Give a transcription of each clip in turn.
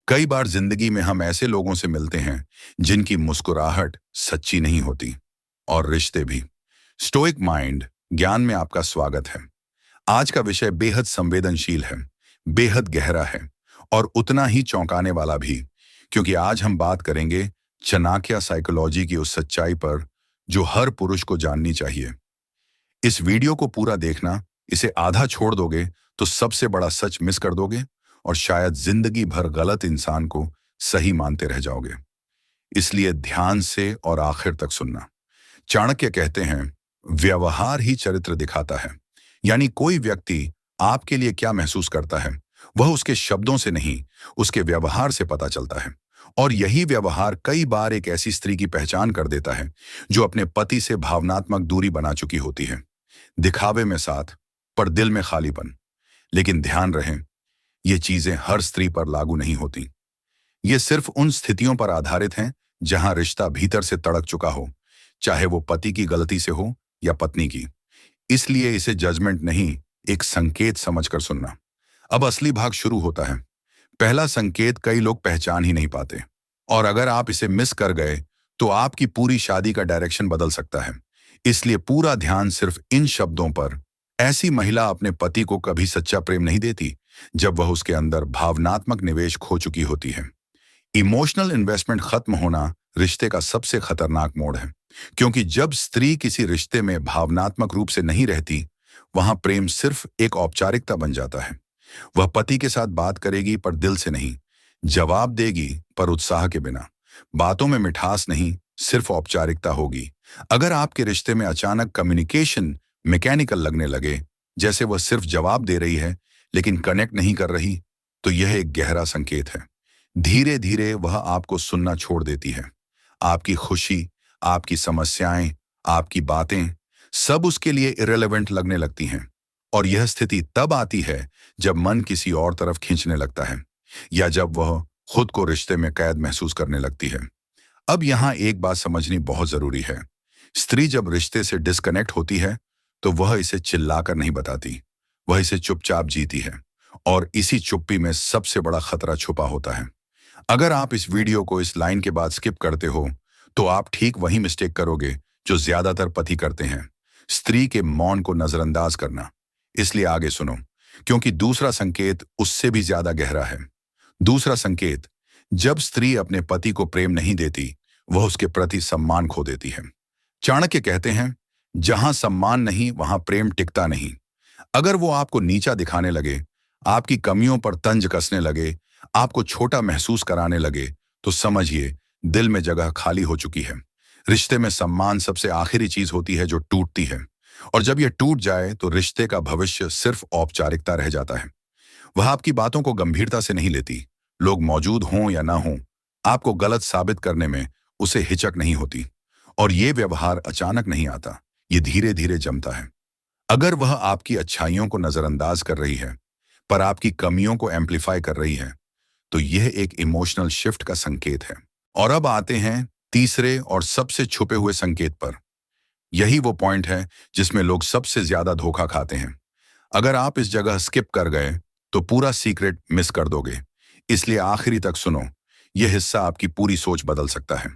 कई बार जिंदगी में हम ऐसे लोगों से मिलते हैं जिनकी मुस्कुराहट सच्ची नहीं होती और रिश्ते भी। स्टोइक माइंड ज्ञान में आपका स्वागत है। आज का विषय बेहद संवेदनशील है, बेहद गहरा है और उतना ही चौंकाने वाला भी, क्योंकि आज हम बात करेंगे चाणक्य साइकोलॉजी की उस सच्चाई पर जो हर पुरुष को जाननी चाहिए। इस वीडियो को पूरा देखना, इसे आधा छोड़ दोगे तो सबसे बड़ा सच मिस कर दोगे और शायद जिंदगी भर गलत इंसान को सही मानते रह जाओगे। इसलिए ध्यान से और आखिर तक सुनना। चाणक्य कहते हैं, व्यवहार ही चरित्र दिखाता है। यानी कोई व्यक्ति आपके लिए क्या महसूस करता है वह उसके शब्दों से नहीं, उसके व्यवहार से पता चलता है। और यही व्यवहार कई बार एक ऐसी स्त्री की पहचान कर देता है जो अपने पति से भावनात्मक दूरी बना चुकी होती है। दिखावे में साथ, पर दिल में खालीपन। लेकिन ध्यान रहे, ये चीजें हर स्त्री पर लागू नहीं होती। ये सिर्फ उन स्थितियों पर आधारित हैं जहां रिश्ता भीतर से तड़क चुका हो, चाहे वो पति की गलती से हो या पत्नी की। इसलिए इसे जजमेंट नहीं, एक संकेत समझकर सुनना। अब असली भाग शुरू होता है। पहला संकेत कई लोग पहचान ही नहीं पाते, और अगर आप इसे मिस कर गए तो आपकी पूरी शादी का डायरेक्शन बदल सकता है। इसलिए पूरा ध्यान सिर्फ इन शब्दों पर। ऐसी महिला अपने पति को कभी सच्चा प्रेम नहीं देती जब वह उसके अंदर भावनात्मक निवेश खो चुकी होती है। इमोशनल इन्वेस्टमेंट खत्म होना रिश्ते का सबसे खतरनाक मोड़ है, क्योंकि जब स्त्री किसी रिश्ते में भावनात्मक रूप से नहीं रहती, वहां प्रेम सिर्फ एक औपचारिकता बन जाता है। वह पति के साथ बात करेगी पर दिल से नहीं, जवाब देगी पर उत्साह के बिना, बातों में मिठास नहीं, सिर्फ औपचारिकता होगी। अगर आपके रिश्ते में अचानक कम्युनिकेशन मैकेनिकल लगने लगे, जैसे वह सिर्फ जवाब दे रही है लेकिन कनेक्ट नहीं कर रही, तो यह एक गहरा संकेत है। धीरे धीरे वह आपको सुनना छोड़ देती है। आपकी खुशी, आपकी समस्याएं, आपकी बातें सब उसके लिए इरेलेवेंट लगने लगती हैं। और यह स्थिति तब आती है जब मन किसी और तरफ खींचने लगता है, या जब वह खुद को रिश्ते में कैद महसूस करने लगती है। अब यहाँ एक बात समझनी बहुत जरूरी है। स्त्री जब रिश्ते से डिस्कनेक्ट होती है तो वह इसे चिल्लाकर नहीं बताती, वह इसे चुपचाप जीती है। और इसी चुप्पी में सबसे बड़ा खतरा छुपा होता है। अगर आप इस वीडियो को इस लाइन के बाद स्किप करते हो तो आप ठीक वही मिस्टेक करोगे जो ज्यादातर पति करते हैं, स्त्री के मौन को नजरअंदाज करना। इसलिए आगे सुनो, क्योंकि दूसरा संकेत उससे भी ज्यादा गहरा है। दूसरा संकेत, जब स्त्री अपने पति को प्रेम नहीं देती, वह उसके प्रति सम्मान खो देती है। चाणक्य कहते हैं, जहां सम्मान नहीं वहां प्रेम टिकता नहीं। अगर वो आपको नीचा दिखाने लगे, आपकी कमियों पर तंज कसने लगे, आपको छोटा महसूस कराने लगे, तो समझिए दिल में जगह खाली हो चुकी है। रिश्ते में सम्मान सबसे आखिरी चीज होती है जो टूटती है, और जब यह टूट जाए तो रिश्ते का भविष्य सिर्फ औपचारिकता रह जाता है। वह आपकी बातों को गंभीरता से नहीं लेती। लोग मौजूद हों या ना हों, आपको गलत साबित करने में उसे हिचक नहीं होती। और ये व्यवहार अचानक नहीं आता, ये धीरे धीरे जमता है। अगर वह आपकी अच्छाइयों को नजरअंदाज कर रही है पर आपकी कमियों को एम्पलीफाई कर रही है, तो यह एक इमोशनल शिफ्ट का संकेत है। और अब आते हैं तीसरे और सबसे छुपे हुए संकेत पर। यही वो पॉइंट है जिसमें लोग सबसे ज्यादा धोखा खाते हैं। अगर आप इस जगह स्किप कर गए तो पूरा सीक्रेट मिस कर दोगे। इसलिए आखिरी तक सुनो, यह हिस्सा आपकी पूरी सोच बदल सकता है।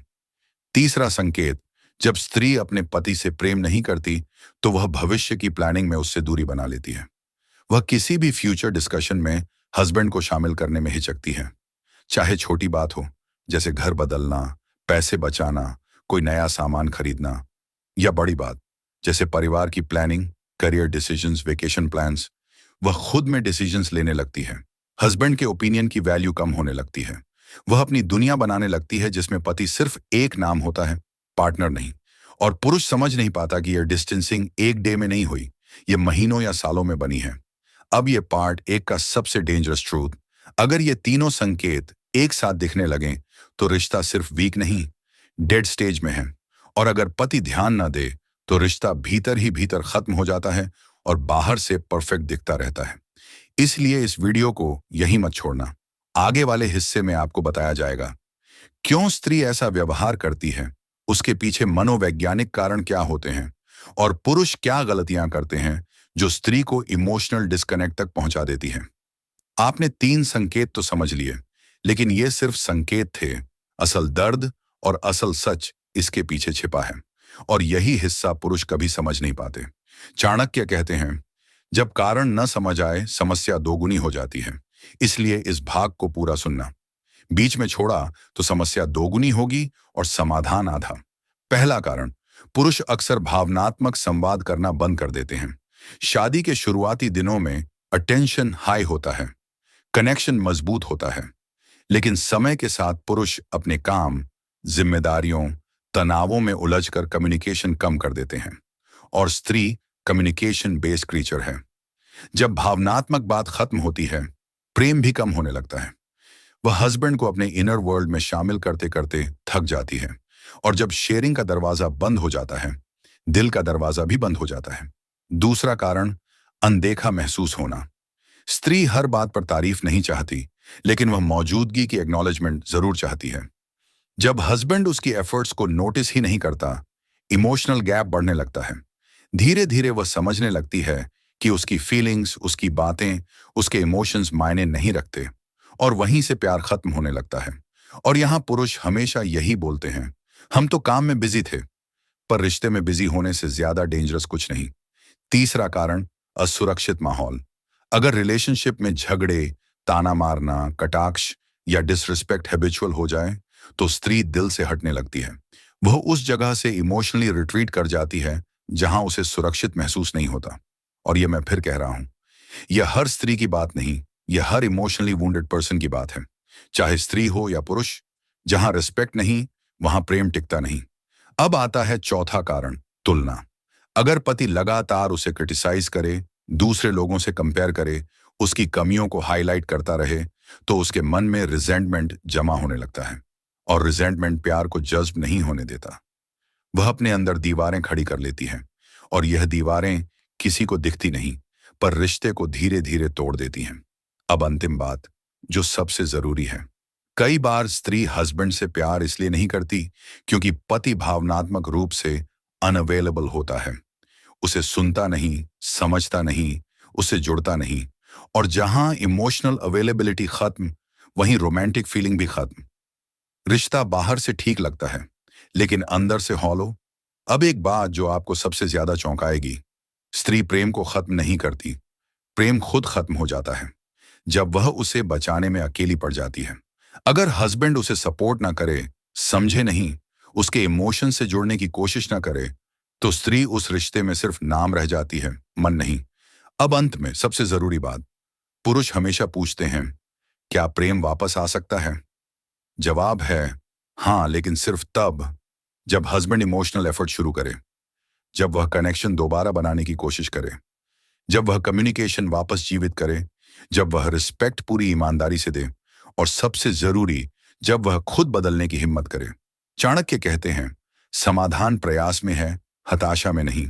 तीसरा संकेत, जब स्त्री अपने पति से प्रेम नहीं करती तो वह भविष्य की प्लानिंग में उससे दूरी बना लेती है। वह किसी भी फ्यूचर डिस्कशन में हस्बैंड को शामिल करने में हिचकती है, चाहे छोटी बात हो जैसे घर बदलना, पैसे बचाना, कोई नया सामान खरीदना, या बड़ी बात जैसे परिवार की planning, career decisions, vacation plans. वह खुद में डिसीजंस लेने लगती है। हस्बैंड के ओपिनियन की वैल्यू कम होने लगती है। वह अपनी दुनिया बनाने लगती है जिसमें पति सिर्फ एक नाम होता है, पार्टनर नहीं। और पुरुष समझ नहीं पाता कि यह डिस्टेंसिंग एक डे में नहीं हुई, यह महीनों या सालों में बनी है। अब यह पार्ट एक का सबसे डेंजरस ट्रूथ। अगर ये तीनों संकेत एक साथ दिखने लगें तो रिश्ता सिर्फ वीक नहीं, डेड स्टेज में है। और अगर पति ध्यान न दे तो रिश्ता भीतर ही भीतर खत्म हो जाता है और बाहर से परफेक्ट दिखता रहता है। इसलिए इस वीडियो को यहीं मत छोड़ना। आगे वाले हिस्से में आपको बताया जाएगा क्यों स्त्री ऐसा व्यवहार करती है, उसके पीछे मनोवैज्ञानिक कारण क्या होते हैं, और पुरुष क्या गलतियां करते हैं जो स्त्री को इमोशनल डिस्कनेक्ट तक पहुंचा देती हैं। आपने तीन संकेत तो समझ लिए, लेकिन ये सिर्फ संकेत थे। असल दर्द और असल सच इसके पीछे छिपा है, और यही हिस्सा पुरुष कभी समझ नहीं पाते। चाणक्य कहते हैं, जब कारण न समझ आए समस्या दोगुनी हो जाती है। इसलिए इस भाग को पूरा सुनना। बीच में छोड़ा तो समस्या दोगुनी होगी और समाधान आधा। पहला कारण, पुरुष अक्सर भावनात्मक संवाद करना बंद कर देते हैं। शादी के शुरुआती दिनों में अटेंशन हाई होता है, कनेक्शन मजबूत होता है, लेकिन समय के साथ पुरुष अपने काम, जिम्मेदारियों, तनावों में उलझकर कम्युनिकेशन कम कर देते हैं, और स्त्री कम्युनिकेशन बेस्ड क्रीचर है। जब भावनात्मक बात खत्म होती है, प्रेम भी कम होने लगता है। वह हस्बैंड को अपने इनर वर्ल्ड में शामिल करते करते थक जाती है, और जब शेयरिंग का दरवाजा बंद हो जाता है, दिल का दरवाजा भी बंद हो जाता है। दूसरा कारण, अनदेखा महसूस होना। स्त्री हर बात पर तारीफ नहीं चाहती, लेकिन वह मौजूदगी की एक्नॉलेजमेंट जरूर चाहती है। जब हस्बैंड उसकी एफर्ट्स को नोटिस ही नहीं करता, इमोशनल गैप बढ़ने लगता है। धीरे धीरे वह समझने लगती है कि उसकी फीलिंग्स, उसकी बातें, उसके इमोशंस मायने नहीं रखते, और वहीं से प्यार खत्म होने लगता है। और यहाँ पुरुष हमेशा यही बोलते हैं, हम तो काम में बिजी थे। पर रिश्ते में बिजी होने से ज्यादा डेंजरस कुछ नहीं। तीसरा कारण, असुरक्षित माहौल। अगर रिलेशनशिप में झगड़े, ताना मारना, कटाक्ष या डिसरिस्पेक्ट हैबिचुअल हो जाए, तो स्त्री दिल से हटने लगती है। वह उस जगह से इमोशनली रिट्रीट कर जाती है जहां उसे सुरक्षित महसूस नहीं होता। और यह मैं फिर कह रहा हूं, यह हर स्त्री की बात नहीं, यह हर इमोशनली वुंडेड पर्सन की बात है। चाहे स्त्री हो या पुरुष, जहां रिस्पेक्ट नहीं, वहां प्रेम टिकता नहीं। अब आता है चौथा कारण, तुलना। अगर पति लगातार उसे क्रिटिसाइज करे, दूसरे लोगों से कंपेयर करे, उसकी कमियों को हाईलाइट करता रहे, तो उसके मन में रिजेंटमेंट जमा होने लगता है, और रिजेंटमेंट प्यार को जज्ब नहीं होने देता। वह अपने अंदर दीवारें खड़ी कर लेती है, और यह दीवारें किसी को दिखती नहीं, पर रिश्ते को धीरे धीरे तोड़ देती हैं। अब अंतिम बात, जो सबसे जरूरी है। कई बार स्त्री हस्बैंड से प्यार इसलिए नहीं करती क्योंकि पति भावनात्मक रूप से अनअवेलेबल होता है। उसे सुनता नहीं, समझता नहीं, उससे जुड़ता नहीं। और जहां इमोशनल अवेलेबिलिटी खत्म, वहीं रोमांटिक फीलिंग भी खत्म। रिश्ता बाहर से ठीक लगता है, लेकिन अंदर से हॉलो। अब एक बात जो आपको सबसे ज्यादा चौंकाएगी, स्त्री प्रेम को खत्म नहीं करती, प्रेम खुद खत्म हो जाता है जब वह उसे बचाने में अकेली पड़ जाती है। अगर हस्बैंड उसे सपोर्ट ना करे, समझे नहीं, उसके इमोशन से जुड़ने की कोशिश ना करे, तो स्त्री उस रिश्ते में सिर्फ नाम रह जाती है, मन नहीं। अब अंत में सबसे जरूरी बात, पुरुष हमेशा पूछते हैं, क्या प्रेम वापस आ सकता है? जवाब है हाँ, लेकिन सिर्फ तब जब हस्बैंड इमोशनल एफर्ट शुरू करे, जब वह कनेक्शन दोबारा बनाने की कोशिश करे, जब वह कम्युनिकेशन वापस जीवित करे, जब वह रिस्पेक्ट पूरी ईमानदारी से दे, और सबसे जरूरी, जब वह खुद बदलने की हिम्मत करे। चाणक्य कहते हैं, समाधान प्रयास में है, हताशा में नहीं।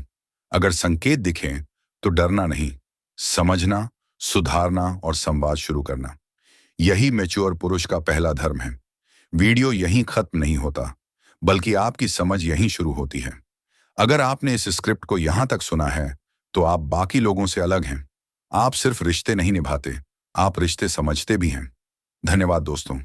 अगर संकेत दिखें तो डरना नहीं, समझना, सुधारना और संवाद शुरू करना। यही मैच्योर पुरुष का पहला धर्म है। वीडियो यहीं खत्म नहीं होता, बल्कि आपकी समझ यहीं शुरू होती है। अगर आपने इस स्क्रिप्ट को यहां तक सुना है, तो आप बाकी लोगों से अलग हैं। आप सिर्फ रिश्ते नहीं निभाते, आप रिश्ते समझते भी हैं। धन्यवाद दोस्तों।